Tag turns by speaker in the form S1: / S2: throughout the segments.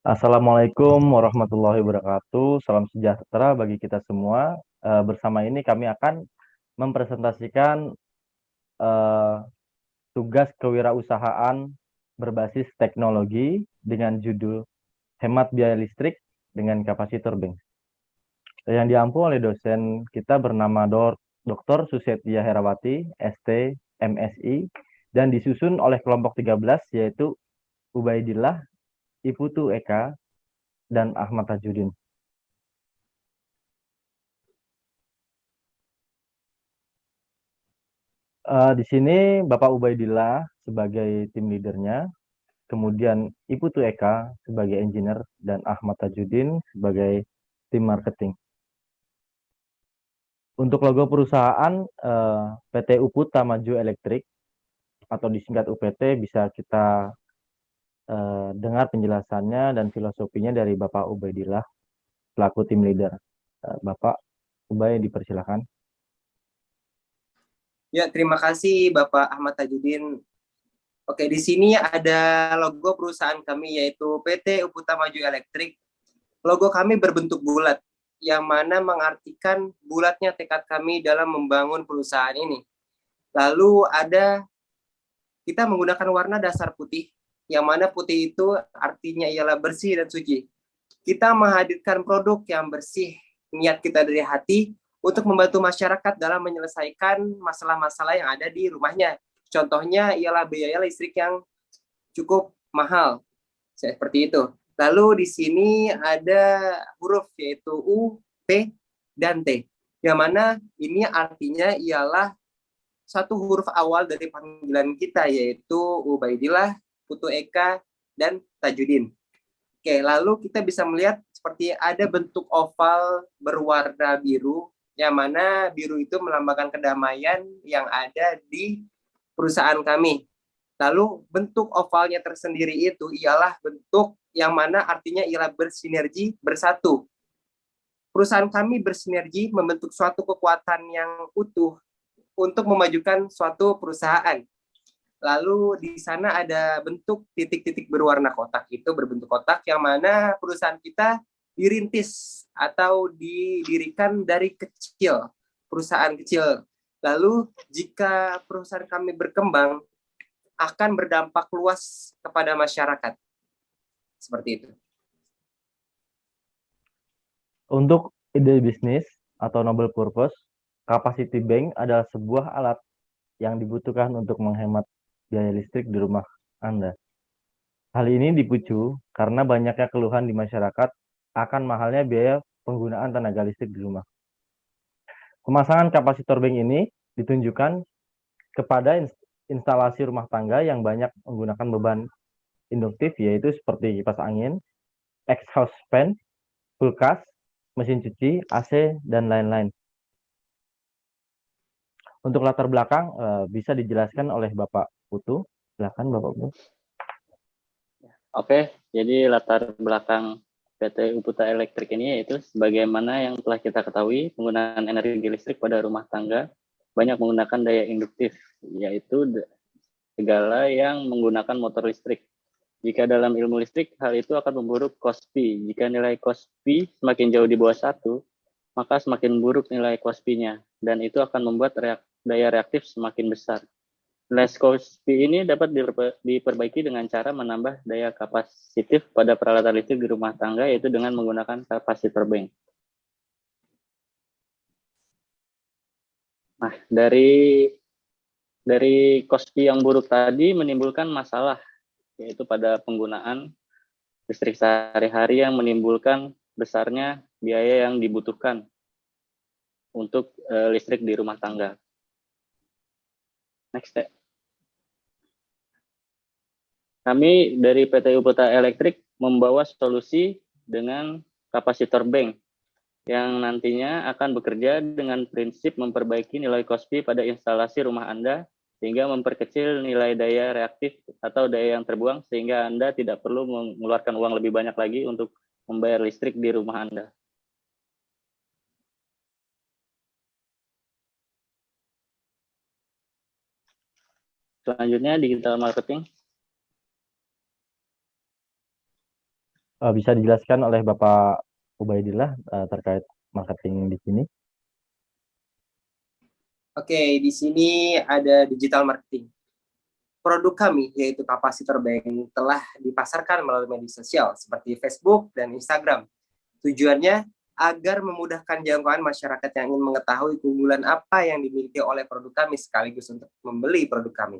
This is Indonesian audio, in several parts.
S1: Assalamualaikum warahmatullahi wabarakatuh. Salam sejahtera bagi kita semua. Bersama ini kami akan mempresentasikan eh, tugas kewirausahaan berbasis teknologi dengan judul Hemat Biaya Listrik dengan Kapasitor Bank. Yang diampu oleh dosen kita bernama Dr. Susetia Herawati, ST, MSI, dan disusun oleh kelompok 13 yaitu Ubaidillah, Iputu Eka, dan Ahmad Tajudin. Di sini Bapak Ubaidillah sebagai tim leadernya, kemudian Ibu Eka sebagai engineer, dan Ahmad Tajudin sebagai tim marketing. Untuk logo perusahaan PT Uputa Maju Elektrik atau disingkat UPT bisa kita dengar penjelasannya dan filosofinya dari Bapak Ubaidillah selaku tim leader. Bapak Ubay dipersilakan.
S2: Ya, terima kasih Bapak Ahmad Tajudin. Oke, di sini ada logo perusahaan kami yaitu PT Uputa Maju Elektrik. Logo kami berbentuk bulat, yang mana mengartikan bulatnya tekad kami dalam membangun perusahaan ini. Lalu kita menggunakan warna dasar putih, yang mana putih itu artinya ialah bersih dan suci. Kita menghadirkan produk yang bersih, niat kita dari hati untuk membantu masyarakat dalam menyelesaikan masalah-masalah yang ada di rumahnya. Contohnya ialah biaya listrik yang cukup mahal, seperti itu. Lalu di sini ada huruf yaitu U, P, dan T, yang mana ini artinya ialah satu huruf awal dari panggilan kita yaitu Ubaidillah, Putu Eka, dan Tajudin. Oke, lalu kita bisa melihat seperti ada bentuk oval berwarna biru, yang mana biru itu melambangkan kedamaian yang ada di perusahaan kami. Lalu bentuk ovalnya tersendiri itu ialah bentuk yang mana artinya ialah bersinergi, bersatu. Perusahaan kami bersinergi membentuk suatu kekuatan yang utuh untuk memajukan suatu perusahaan. Lalu di sana ada bentuk titik-titik berwarna kotak, itu berbentuk kotak yang mana perusahaan kita dirintis atau didirikan dari kecil, perusahaan kecil. Lalu jika perusahaan kami berkembang akan berdampak luas kepada masyarakat. Seperti itu.
S1: Untuk ide bisnis atau noble purpose, capacity bank adalah sebuah alat yang dibutuhkan untuk menghemat biaya listrik di rumah Anda. Hal ini dipicu karena banyaknya keluhan di masyarakat akan mahalnya biaya penggunaan tenaga listrik di rumah. Pemasangan kapasitor bank ini ditunjukkan kepada instalasi rumah tangga yang banyak menggunakan beban induktif, yaitu seperti kipas angin, exhaust fan, kulkas, mesin cuci, AC, dan lain-lain. Untuk latar belakang bisa dijelaskan oleh Bapak Putu. Silakan Bapak Putu.
S3: Oke, jadi latar belakang PT Uputa Elektrik ini yaitu sebagaimana yang telah kita ketahui, penggunaan energi listrik pada rumah tangga banyak menggunakan daya induktif, yaitu segala yang menggunakan motor listrik. Jika dalam ilmu listrik, hal itu akan memburuk cost P. Jika nilai cost P semakin jauh di bawah 1, maka semakin buruk nilai cost P-nya, dan itu akan membuat daya reaktif semakin besar. Nilai cost P ini dapat diperbaiki dengan cara menambah daya kapasitif pada peralatan listrik di rumah tangga, yaitu dengan menggunakan kapasitor bank. Nah, dari cost P yang buruk tadi menimbulkan masalah, yaitu pada penggunaan listrik sehari-hari yang menimbulkan besarnya biaya yang dibutuhkan untuk listrik di rumah tangga. Next step. Kami dari PT Uputa Elektrik membawa solusi dengan kapasitor bank yang nantinya akan bekerja dengan prinsip memperbaiki nilai cost P pada instalasi rumah Anda sehingga memperkecil nilai daya reaktif atau daya yang terbuang sehingga Anda tidak perlu mengeluarkan uang lebih banyak lagi untuk membayar listrik di rumah Anda. Selanjutnya digital marketing.
S1: Bisa dijelaskan oleh Bapak Ubaidillah terkait marketing di sini?
S2: Oke, di sini ada digital marketing. Produk kami, yaitu kapasitor bank, telah dipasarkan melalui media sosial seperti Facebook dan Instagram. Tujuannya agar memudahkan jangkauan masyarakat yang ingin mengetahui keunggulan apa yang dimiliki oleh produk kami sekaligus untuk membeli produk kami.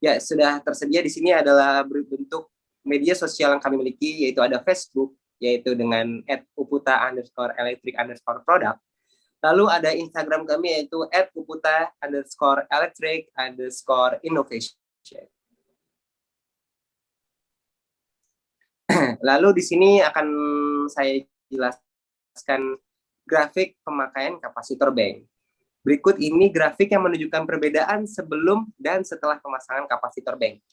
S2: Ya, sudah tersedia di sini adalah bentuk media sosial yang kami miliki, yaitu ada Facebook, yaitu dengan @uputa_electric_product. Lalu ada Instagram kami yaitu @uputa_electric_innovation. Lalu di sini akan saya jelaskan grafik pemakaian kapasitor bank. Berikut ini grafik yang menunjukkan perbedaan sebelum dan setelah pemasangan kapasitor bank.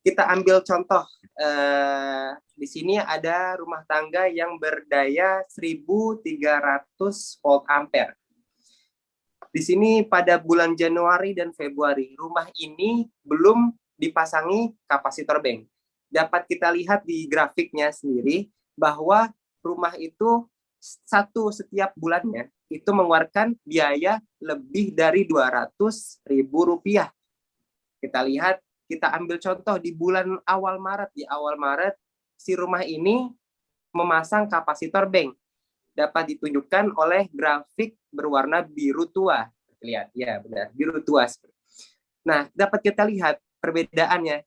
S2: Kita ambil contoh, di sini ada rumah tangga yang berdaya 1300 volt ampere. Di sini pada bulan Januari dan Februari, rumah ini belum dipasangi kapasitor bank. Dapat kita lihat di grafiknya sendiri bahwa rumah itu setiap bulannya itu mengeluarkan biaya lebih dari Rp200.000. Kita lihat, kita ambil contoh di bulan awal Maret. Di awal Maret, si rumah ini memasang kapasitor bank. Dapat ditunjukkan oleh grafik berwarna biru tua. Lihat, ya benar, biru tua. Nah, dapat kita lihat perbedaannya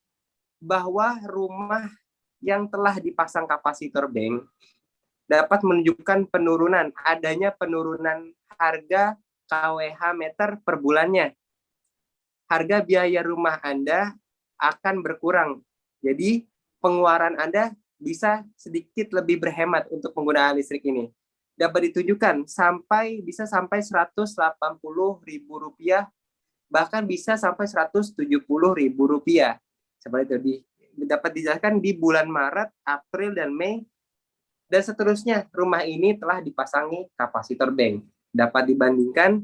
S2: bahwa rumah yang telah dipasang kapasitor bank dapat menunjukkan adanya penurunan harga kWh meter per bulannya. Harga biaya rumah Anda akan berkurang. Jadi pengeluaran Anda bisa sedikit lebih berhemat untuk penggunaan listrik ini. Dapat ditunjukkan bisa sampai Rp180.000, bahkan bisa sampai Rp170.000. Seperti itu dapat dijelaskan di bulan Maret, April, dan Mei, dan seterusnya. Rumah ini telah dipasangi kapasitor bank. Dapat dibandingkan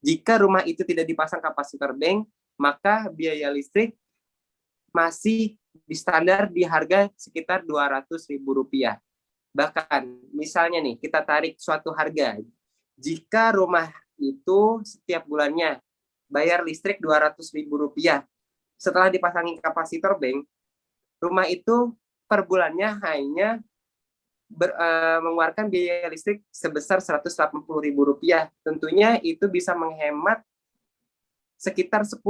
S2: jika rumah itu tidak dipasang kapasitor bank, maka biaya listrik masih di standar di harga sekitar Rp200.000. Bahkan misalnya nih, kita tarik suatu harga. Jika rumah itu setiap bulannya bayar listrik Rp200.000, setelah dipasangi kapasitor bank, rumah itu per bulannya hanya mengeluarkan biaya listrik sebesar Rp180.000. Tentunya itu bisa menghemat sekitar 10%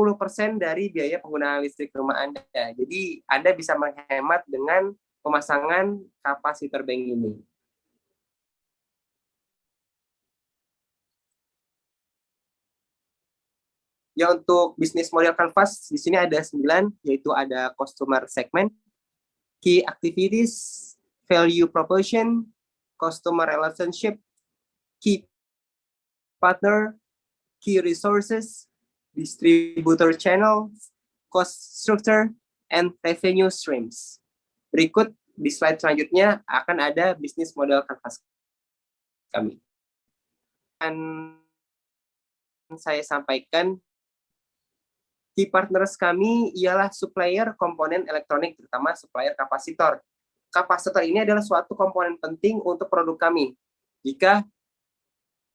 S2: dari biaya penggunaan listrik rumah Anda. Jadi Anda bisa menghemat dengan pemasangan kapasitor bank ini. Ya, untuk bisnis model Canvas di sini ada 9, yaitu ada customer segment, key activities, value proposition, customer relationship, key partner, key resources, distributor channel, cost structure, and revenue streams. Berikut di slide selanjutnya akan ada bisnis model Canvas kami. Dan saya sampaikan, key partners kami ialah supplier komponen elektronik, terutama supplier kapasitor. Kapasitor ini adalah suatu komponen penting untuk produk kami. Jika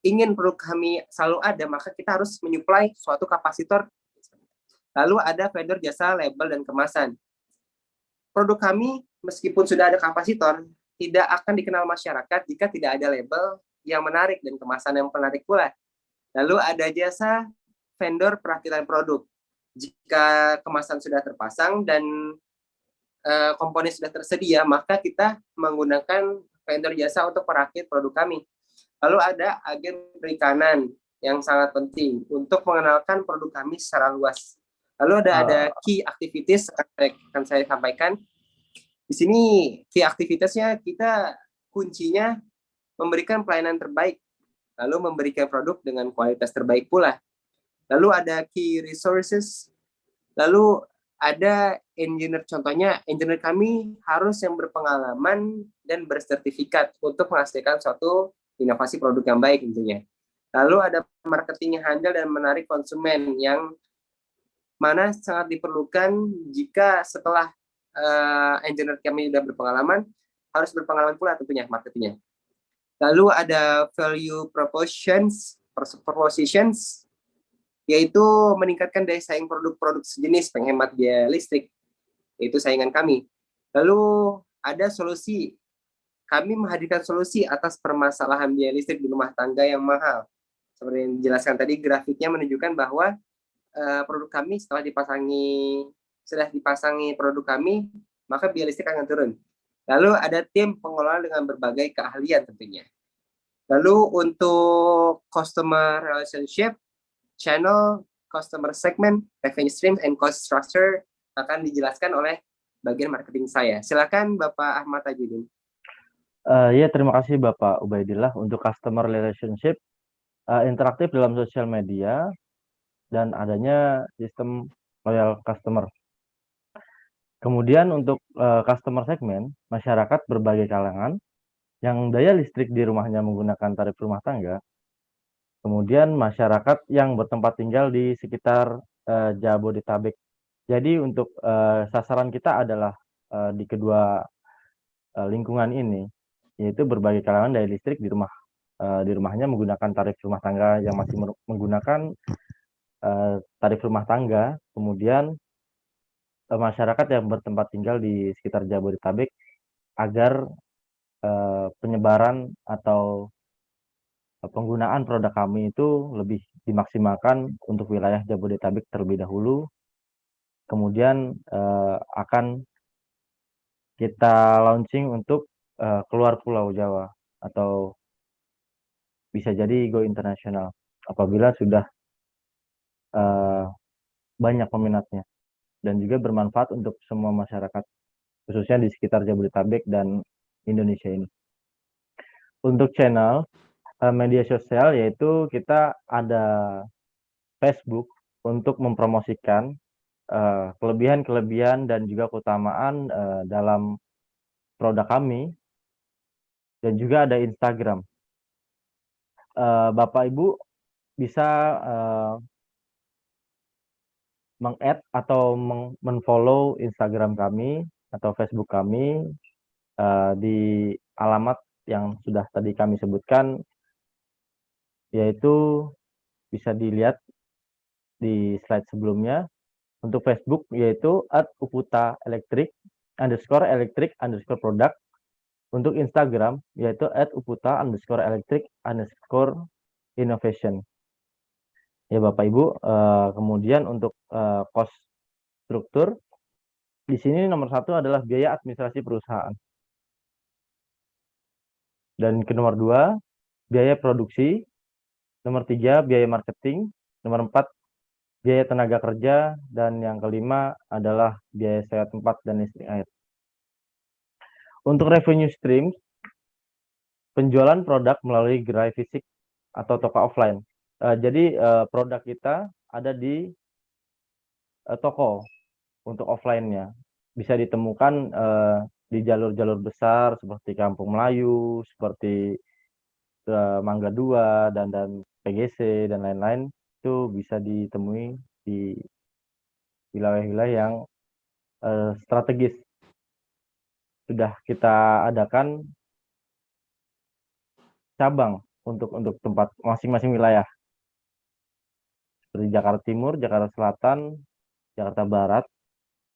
S2: ingin produk kami selalu ada, maka kita harus menyuplai suatu kapasitor. Lalu ada vendor jasa label dan kemasan. Produk kami, meskipun sudah ada kapasitor, tidak akan dikenal masyarakat jika tidak ada label yang menarik dan kemasan yang menarik pula. Lalu ada jasa vendor perakitan produk. Jika kemasan sudah terpasang dan komponen sudah tersedia, maka kita menggunakan vendor jasa untuk merakit produk kami. Lalu ada agen perikanan yang sangat penting untuk mengenalkan produk kami secara luas. Lalu ada key activities akan saya sampaikan. Di sini key activities-nya kita kuncinya memberikan pelayanan terbaik, lalu memberikan produk dengan kualitas terbaik pula. Lalu ada key resources, lalu ada engineer. Contohnya, engineer kami harus yang berpengalaman dan bersertifikat untuk menghasilkan suatu inovasi produk yang baik tentunya. Lalu ada marketing yang handal dan menarik konsumen, yang mana sangat diperlukan jika setelah engineer kami sudah berpengalaman, harus berpengalaman pula tentunya marketingnya. Lalu ada value propositions, yaitu meningkatkan daya saing produk-produk sejenis penghemat biaya listrik, yaitu saingan kami. Lalu ada solusi, kami menghadirkan solusi atas permasalahan biaya listrik di rumah tangga yang mahal. Seperti yang dijelaskan tadi, grafiknya menunjukkan bahwa produk kami sudah dipasangi produk kami, maka biaya listrik akan turun. Lalu ada tim pengelola dengan berbagai keahlian tentunya. Lalu untuk customer relationship, channel, customer segment, revenue stream, and cost structure akan dijelaskan oleh bagian marketing saya. Silakan Bapak Ahmad Tajudin.
S1: Ya, terima kasih Bapak Ubaidillah. Untuk customer relationship, interaktif dalam sosial media, dan adanya sistem loyal customer. Kemudian untuk customer segment, masyarakat berbagai kalangan yang daya listrik di rumahnya menggunakan tarif rumah tangga. Kemudian masyarakat yang bertempat tinggal di sekitar Jabodetabek. Jadi untuk sasaran kita adalah di kedua lingkungan ini, yaitu berbagai kalangan daya listrik di rumahnya menggunakan tarif rumah tangga yang masih menggunakan tarif rumah tangga. Kemudian masyarakat yang bertempat tinggal di sekitar Jabodetabek agar penyebaran atau penggunaan produk kami itu lebih dimaksimalkan untuk wilayah Jabodetabek terlebih dahulu. Kemudian akan kita launching untuk keluar Pulau Jawa atau bisa jadi go internasional apabila sudah banyak peminatnya dan juga bermanfaat untuk semua masyarakat, khususnya di sekitar Jabodetabek dan Indonesia ini. Untuk channel media sosial, yaitu kita ada Facebook untuk mempromosikan kelebihan-kelebihan dan juga keutamaan dalam produk kami, dan juga ada Instagram. Bapak Ibu bisa meng-add atau men-follow Instagram kami atau Facebook kami di alamat yang sudah tadi kami sebutkan, yaitu bisa dilihat di slide sebelumnya. Untuk Facebook yaitu @uputa_electric_product. Untuk Instagram yaitu @uputa_electric_innovation. Ya Bapak Ibu, kemudian untuk cost struktur, di sini nomor 1 adalah biaya administrasi perusahaan. Dan ke nomor 2, biaya produksi. Nomor 3, biaya marketing. Nomor 4, biaya tenaga kerja. Dan yang kelima adalah biaya sewa tempat dan listrik air. Untuk revenue stream, penjualan produk melalui gerai fisik atau toko offline. Jadi produk kita ada di toko untuk offline-nya. Bisa ditemukan di jalur-jalur besar seperti Kampung Melayu, seperti Mangga 2, dan PGC, dan lain-lain. Itu bisa ditemui di wilayah-wilayah yang strategis. Sudah kita adakan cabang untuk tempat masing-masing wilayah. Seperti Jakarta Timur, Jakarta Selatan, Jakarta Barat,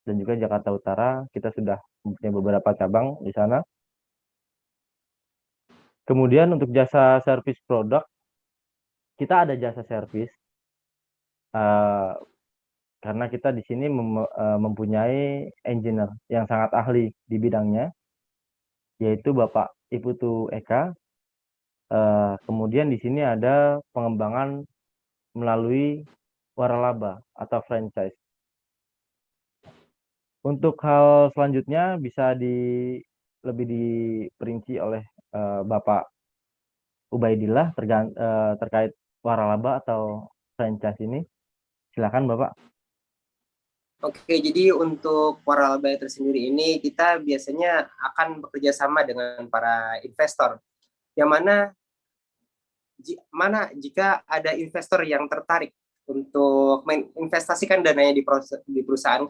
S1: dan juga Jakarta Utara. Kita sudah mempunyai beberapa cabang di sana. Kemudian untuk jasa servis produk, kita ada jasa servis karena kita di sini mempunyai engineer yang sangat ahli di bidangnya, yaitu Bapak Iputu Eka. Kemudian di sini ada pengembangan melalui waralaba atau franchise. Untuk hal selanjutnya bisa lebih diperinci oleh Bapak Ubaidillah terkait waralaba atau franchise ini. Silakan Bapak.
S2: Oke, jadi untuk waralaba tersendiri ini kita biasanya akan bekerja sama dengan para investor, yang mana jika ada investor yang tertarik untuk menginvestasikan dananya di perusahaan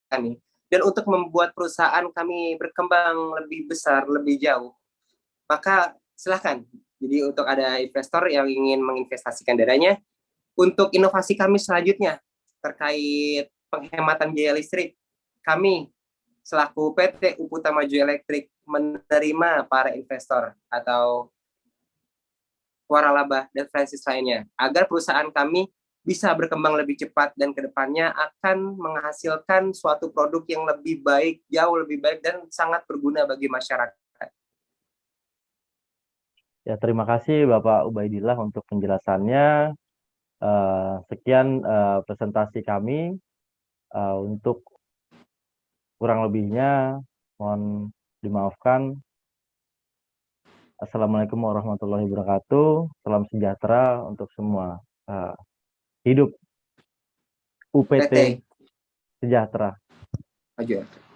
S2: kami, Dan untuk membuat perusahaan kami berkembang lebih besar, lebih jauh, maka silahkan. Jadi untuk ada investor yang ingin menginvestasikan dananya, untuk inovasi kami selanjutnya terkait penghematan biaya listrik, kami selaku PT Uputa Maju Elektrik menerima para investor atau waralaba dan franchise lainnya agar perusahaan kami bisa berkembang lebih cepat dan kedepannya akan menghasilkan suatu produk yang lebih baik, jauh lebih baik dan sangat berguna bagi masyarakat.
S1: Ya, terima kasih Bapak Ubaidillah untuk penjelasannya. Sekian presentasi kami. Untuk kurang lebihnya mohon dimaafkan. Assalamualaikum warahmatullahi wabarakatuh. Salam sejahtera untuk semua. Hidup UPT
S2: PT
S1: sejahtera.
S2: Maju.